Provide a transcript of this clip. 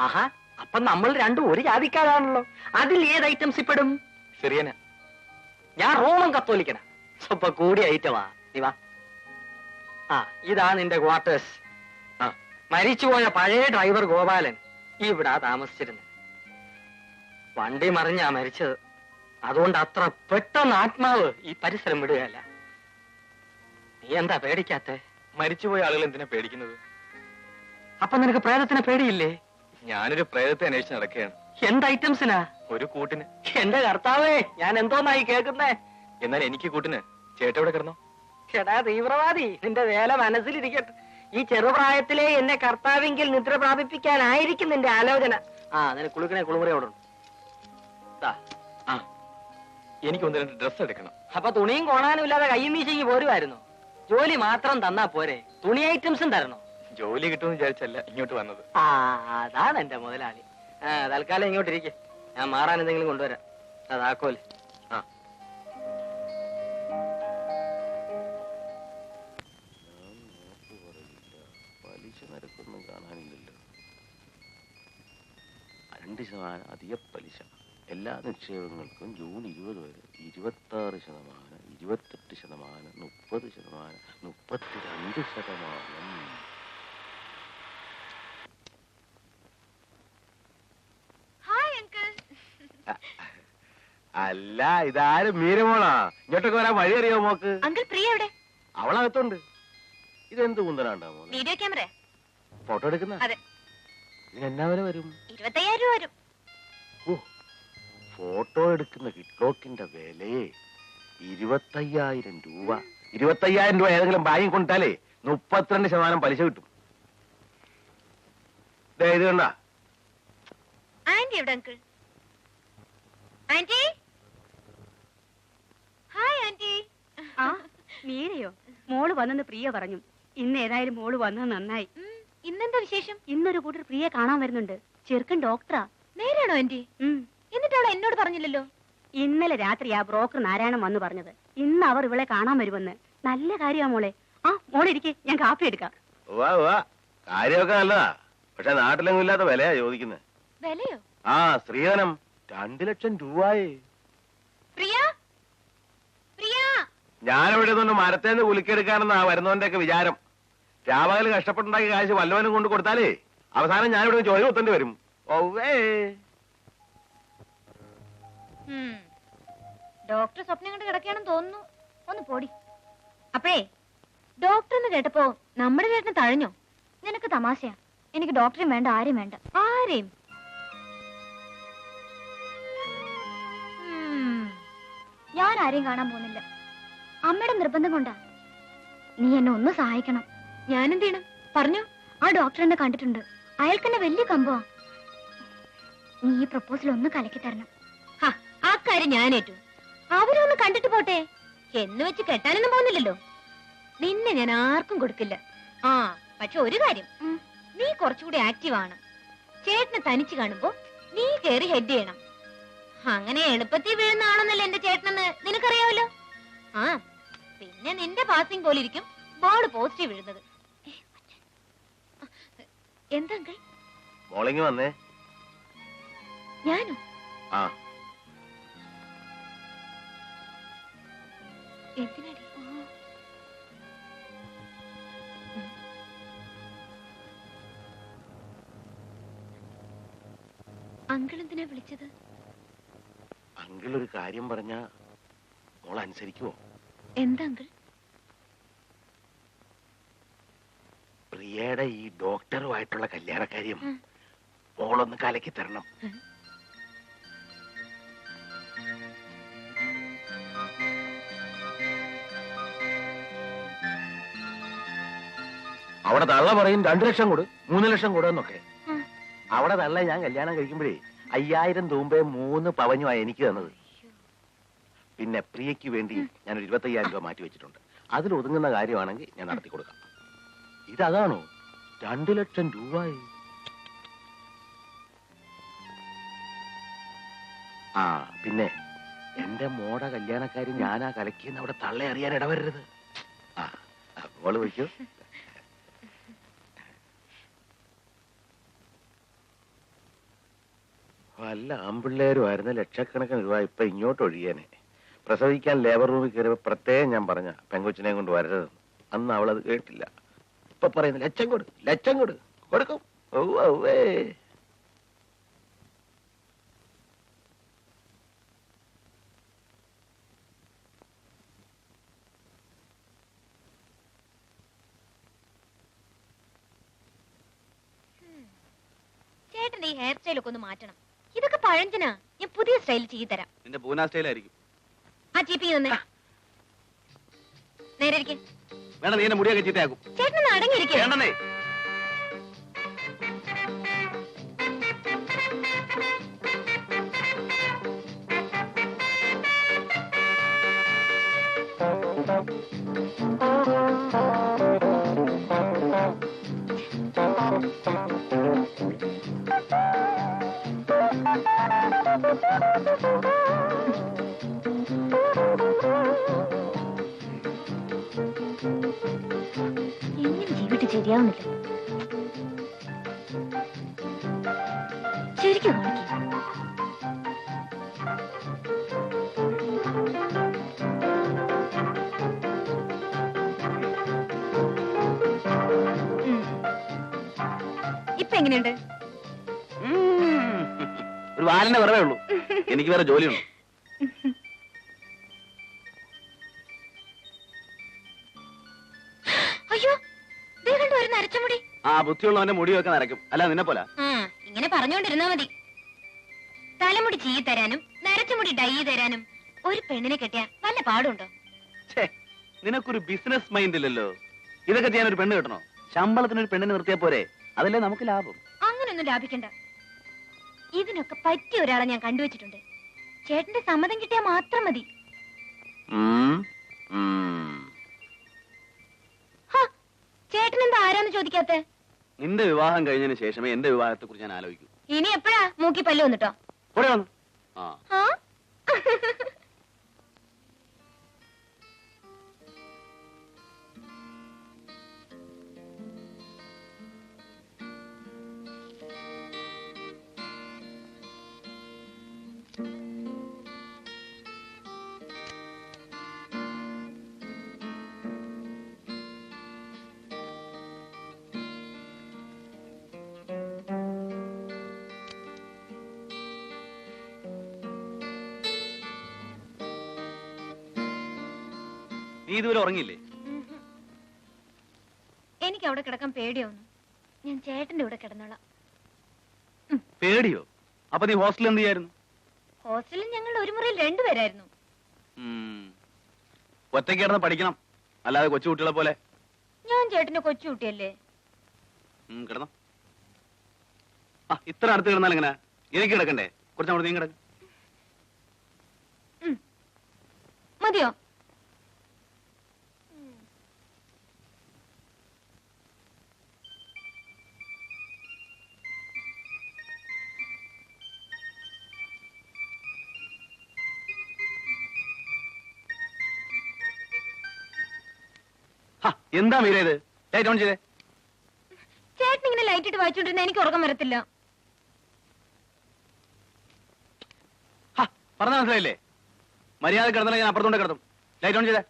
ആഹാ, അപ്പൊ നമ്മൾ രണ്ടും ഒരു ജാതിക്കാരാണല്ലോ. അതിൽ ഏത് ഐറ്റംസ് ഇപ്പെടും? സിറിയന. ഞാൻ റോമൻ കത്തോലിക്കന. സ്വപ്പ കൂടിയ ഐറ്റമാ. നീ വാ. ആ, ഇതാ നിന്റെ ക്വാർട്ടേഴ്സ്. ആ, മരിച്ചുപോയ പഴയ ഡ്രൈവർ ഗോപാലൻ ഇവിടെ താമസിച്ചിരുന്നു. വണ്ടി മറിഞ്ഞാ മരിച്ചത്. അതുകൊണ്ട് അത്ര പെട്ടെന്ന് ആത്മാവ് ഈ പരിസരം വിടുകയല്ല. നീ എന്താ പേടിക്കാത്തെ? മരിച്ചുപോയ ആളുകൾ എന്തിനാ പേടിക്കുന്നത്? അപ്പൊ നിനക്ക് പ്രേതത്തിനെ പേടിയില്ലേ? ഞാനൊരു പ്രേതത്തെ അന്വേഷിച്ച് നടക്കുകയാണ്. എന്ത് ഐറ്റംസിനാ? ഒരു കൂട്ടിന്. എന്റെ കർത്താവേ, ഞാൻ എന്തോന്നായി കേൾക്കുന്നേ. എന്നാൽ എനിക്ക് കൂട്ടിന്. ചേട്ടവിടെ കിടന്നോ? ചേട്ടാ തീവ്രവാദി, നിന്റെ വേല മനസ്സിലിരിക്കട്ടെ. ഈ ചെറുപ്രായത്തിലെ എന്നെ കർത്താവെങ്കിൽ നിദ്ര പ്രാപിപ്പിക്കാനായിരിക്കും നിന്റെ ആലോചന. ആ, നിനക്ക് കുളിക്കണേ കുളിമുറി അവിടെ ഉണ്ട്. എനിക്ക് ഒന്ന് രണ്ട് ഡ്രസ് എടുക്കണം. അപ്പൊ തുണിയും കോണാനും ഇല്ലാതെ കയ്യും വീശിങ്ങി പോരുമായിരുന്നു. ജോലി മാത്രം തന്നാ പോരെ, തുണി ഐറ്റംസും തരണോ? ജോലി കിട്ടുമെന്ന് വിചാരിച്ചല്ല ഇങ്ങോട്ട് വന്നത്. ആ, അതാണ് എന്റെ മുതലാളി. തൽക്കാലം ഇങ്ങോട്ടിരിക്കെ, ഞാൻ മാറാൻ എന്തെങ്കിലും കൊണ്ടുവരാം. അതാക്കോല്. ആ, പലിശ നിരക്കൊന്നും കാണാനില്ലല്ലോ. 2% അധിക പലിശ. എല്ലാ നിക്ഷേപങ്ങൾക്കും ജൂൺ 20 വരെ 26%, 28%, 30%, 32%. അല്ല, ഇതാരും മീരമോളാ. ഇങ്ങോട്ടൊക്കെ വരാൻ വഴി അറിയോ മോക്ക്? അങ്കിൾ പ്രിയ എവിടെ? അവളകത്തുണ്ട്. ഇതെന്ത് കുന്തനാണ്ടാമോ? Video camera. ഫോട്ടോ എടുക്കുന്ന? അതെ. ഇതിനെന്നാ വില വരും? 25,000 രൂപ വരും. ഓ, ഫോട്ടോ എടുക്കുന്ന കിറ്റ്ലോക്കിന്റെ വിലയെ 25,000 രൂപ. 25,000 രൂപ ഏതെങ്കിലും ബാങ്കിൽ കൊണ്ടിട്ടാലേ 32% പലിശ കിട്ടും. ഇത് കണ്ട. ആന്റി എവിടെ അങ്കിൾ? Anti, hi aunty. ആ, മീരയോ? മോള് വന്നെന്ന് പ്രിയ പറഞ്ഞു. ഇന്ന് ഏതായാലും മോള് വന്നത് നന്നായി. ഇന്നെന്താ വിശേഷം? ഇന്നൊരു കൂട്ടർ പ്രിയ കാണാൻ വരുന്നുണ്ട്. ചെറുക്കൻ ഡോക്ടറാ. നേരാണോ ആന്റി? എന്നിട്ട് അവൾ എന്നോട് പറഞ്ഞില്ലല്ലോ. ഇന്നലെ രാത്രി ആ ബ്രോക്കർ നാരായണൻ വന്നു പറഞ്ഞത്. ഇന്ന് അവർ ഇവളെ കാണാൻ വരുമെന്ന്. നല്ല കാര്യമാ മോളെ. ആ, മോളെ ഇരിക്കെ, ഞാൻ കാപ്പി എടുക്കാം. കാര്യമൊക്കെ നല്ലതാ. പക്ഷെ നാട്ടിലെങ്ങും ഇല്ലാത്ത വിലയാ ചോദിക്കുന്നത്. വിലയോ? ആ, സ്ത്രീധനം 2 ലക്ഷം രൂപയെ. പ്രിയ, പ്രിയ. ഞാനിവിടെ നിന്ന് മരത്തേന്ന് കുലിക്കെടുക്കാനെന്നാ വരുന്നവന്റെ ഒക്കെ വിചാരം. രാപകല് കഷ്ടപ്പെട്ടുണ്ടാക്കിയ കാശ് വല്ലവനും കൊണ്ട് കൊടുത്താലേ അവസാനം ഞാനിവിടെ ചോദ്യം കുത്തേണ്ടി വരും. ഓവേ, ഡോക്ടർ സ്വപ്നം കണ്ട് കിടക്കുകയാണെന്ന് തോന്നുന്നു. ഒന്ന് പോടി. അപ്പഴേ, ഡോക്ടർ എന്ന് കേട്ടപ്പോ നമ്മുടെ ചേട്ടന് തഴഞ്ഞോ? നിനക്ക് തമാശയാ. എനിക്ക് ഡോക്ടറെയും വേണ്ട, ആരെയും വേണ്ട. ആരെയും? ഞാൻ ആരെയും കാണാൻ പോകുന്നില്ല. അമ്മയുടെ നിർബന്ധം കൊണ്ടാ. നീ എന്നെ ഒന്ന് സഹായിക്കണം. ഞാൻ എന്ത് ചെയ്യണം? പറഞ്ഞു. ആ ഡോക്ടർ എന്നെ കണ്ടിട്ടുണ്ട്. അയാൾക്ക് എന്നെ വലിയ കമ്പമാ. നീ ഈ പ്രപ്പോസൽ ഒന്ന് കലക്കി തരണം. ആ കാര്യം ഞാൻ ഏറ്റു. അവരൊന്ന് കണ്ടിട്ട് പോട്ടെ. എന്ന് വെച്ച് കെട്ടാനൊന്നും പോകുന്നില്ലല്ലോ. നിന്നെ ഞാൻ ആർക്കും കൊടുക്കില്ല. ആ, പക്ഷെ ഒരു കാര്യം, നീ കുറച്ചുകൂടി ആക്റ്റീവ് ആണ്. ചേട്ടനെ തനിച്ച് കാണുമ്പോ നീ കേറി ഹെഡ് ചെയ്യണം. അങ്ങനെ എളുപ്പത്തിൽ വീഴുന്ന ആണെന്നല്ലേ എന്റെ ചേട്ടനെന്ന് നിനക്കറിയാമല്ലോ. ആ, പിന്നെ നിന്റെ പാസിംഗ് പോലെ ഇരിക്കും ബോർഡ് പോസിറ്റീവ് വീഴുന്നത്. എന്താ അങ്കിൾ? മോളിങ് വന്നേ. ഞാനോ? ആ, എന്തിനാടി? അങ്കിൾ എന്തിനാ വിളിച്ചത്? അങ്കിൾ ഒരു കാര്യം പറഞ്ഞ മോൾ അനുസരിക്കുവോ? എന്താ അങ്കിൾ? പ്രിയയുടെ ഈ ഡോക്ടറുമായിട്ടുള്ള കല്യാണക്കാര്യം മോളൊന്ന് കലക്കി തരണം. അവിടെ തള്ള പറയും 2 ലക്ഷം കൊടു, 3 ലക്ഷം കൊടുന്നൊക്കെ. അവിടെ തള്ള ഞാൻ കല്യാണം കഴിക്കുമ്പോഴേ 5000 തൂമ്പേ 3 പവനുമായി എനിക്ക് തന്നത്. പിന്നെ പ്രിയയ്ക്ക് വേണ്ടി ഞാനൊരു 25,000 രൂപ മാറ്റി വെച്ചിട്ടുണ്ട്. അതിൽ ഒതുങ്ങുന്ന കാര്യമാണെങ്കിൽ ഞാൻ നടത്തി കൊടുക്കാം. ഇതതാണോ 2 ലക്ഷം രൂപയെ? ആ, പിന്നെ എന്റെ മോടെ കല്യാണക്കാരി ഞാനാ കലക്കിയെന്ന് അവിടെ തള്ളെ അറിയാൻ ഇടവരരുത്. ആ, മോള് വയ്ക്കൂ. വല്ല ആമ്പിള്ളേരുമായിരുന്നു ലക്ഷക്കണക്കിന് രൂപ ഇപ്പൊ ഇങ്ങോട്ട് ഒഴിയാനെ. പ്രസവിക്കാൻ ലേബർ റൂമിൽ കയറിയപ്പോ പ്രത്യേകം ഞാൻ പറഞ്ഞ പെങ്കൊച്ചിനെ കൊണ്ട് വരരുതെന്ന്. അന്ന് അവളത് കേട്ടില്ല. ഇപ്പൊ പറയുന്നു ലക്ഷം കൊടുക്കും. ഔവേ. ചേട്ടന്റെ ഈ ഹെയർ സ്റ്റൈലൊക്കെ ഒന്ന് മാറ്റണം. ഇതൊക്കെ പഴഞ്ചനാ. ഞാൻ പുതിയ സ്റ്റൈൽ ചെയ്തു തരാം. നിന്റെ പൂന സ്റ്റൈലായിരിക്കും. ആ ചീപ്പി തന്നെ നേരെ ഇരിക്കെ. വേണ്ട, നീ എന്റെ മുടിയൊക്കെ ചീത്തയാക്കും. ചേട്ടനൊന്ന് അടങ്ങിയിരിക്കേ. വേണ്ടേ? എങ്ങനെ ജീവിട്ട് ശരിയാവുന്നില്ല. ശരിക്കും കാണിക്കും. ഇപ്പൊ എങ്ങനെയുണ്ട്? ഒരു വാലിന്റെ വെറുതെ ഉള്ളൂ. എനിക്ക് വേറെ ജോലിയുണ്ട്. അയ്യോ, ദേ കണ്ടോ ഒരു നരച്ചമുടി. ആ ബുദ്ധിയുള്ളവന്റെ മുടിയൊക്കെ നരയ്ക്കും. അല്ല നിന്നെ പോലെ. ഇങ്ങനെ പറഞ്ഞോണ്ടിരുന്നാ മതി. തലമുടി ചീ തരാനും നരച്ചമുടി ഡൈ തരാനും ഒരു പെണ്ണിനെ കെട്ടിയാ വല്ല പാടുണ്ടോ? നിനക്കൊരു ബിസിനസ് മൈൻഡ് ഇല്ലല്ലോ. ഇതൊക്കെ ചെയ്യാൻ ഒരു പെണ്ണ് കിട്ടണോ? ശമ്പളത്തിന് ഒരു പെണ്ണിനെ നിർത്തിയാ പോരെ? അതല്ലേ നമുക്ക് ലാഭം. അങ്ങനൊന്നും ലാഭിക്കണ്ട. ഇതിനൊക്കെ പറ്റിയ ഒരാളെ ഞാൻ കണ്ടുവച്ചിട്ടുണ്ട്. ചേട്ടന്റെ സമ്മതം കിട്ടിയാൽ മാത്രം മതി. ചേട്ടൻ എന്താ ആരാന്ന് ചോദിക്കാത്തെ? നിന്റെ വിവാഹം കഴിഞ്ഞതിന് ശേഷമേ എന്റെ വിവാഹത്തെ കുറിച്ച് ഞാൻ ആലോചിക്കൂ. ഇനി എപ്പോഴാ മൂക്കി പല്ല് വന്നിട്ടോ? ഇവിടെ വന്നു. ആ നീ ഇതുവരെ ഉറങ്ങിയില്ലേ? എനിക്ക് അവിടെ കിടക്കാൻ പേടിയാവുന്നു. ഞാൻ ചേട്ടന്റെ കൂടെ കിടന്നോളാം. പേടിയോ? അപ്പൊ നീ ഹോസ്റ്റലിൽ എന്ത് ചെയ്യായിരുന്നു? ഹോസ്റ്റലിൽ ഞങ്ങൾ ഒരു മുറിയിൽ രണ്ടുപേരായിരുന്നു. ഒറ്റയ്ക്ക് കിടന്ന് പഠിക്കണം, അല്ലാതെ കൊച്ചുകുട്ടികളെ പോലെ. ഞാൻ ചേട്ടന്റെ കൊച്ചുകുട്ടിയല്ലേ? കിടന്നോ. ഇത്ര അടുത്ത് കിടന്നാൽ എങ്ങനെ? എനിക്ക് കിടക്കണ്ടേ? കുറച്ചങ്ങോട്ട് നീ കിടക്ക്. മതിയോ? എന്താ മീര ഇത്? ലൈറ്റ് ഓൺ ചെയ്തേ. ചേട്ടൻ ഇങ്ങനെ ലൈറ്റ് ഇട്ട് വായിച്ചോണ്ടിരുന്ന എനിക്ക് ഉറക്കം വരത്തില്ല. പറഞ്ഞ മനസ്സിലായില്ലേ? മര്യാദ കിടന്നാലേ ഞാൻ അപ്പുറത്തോണ്ട് കിടത്തും. ലൈറ്റ് ഓൺ ചെയ്തേ.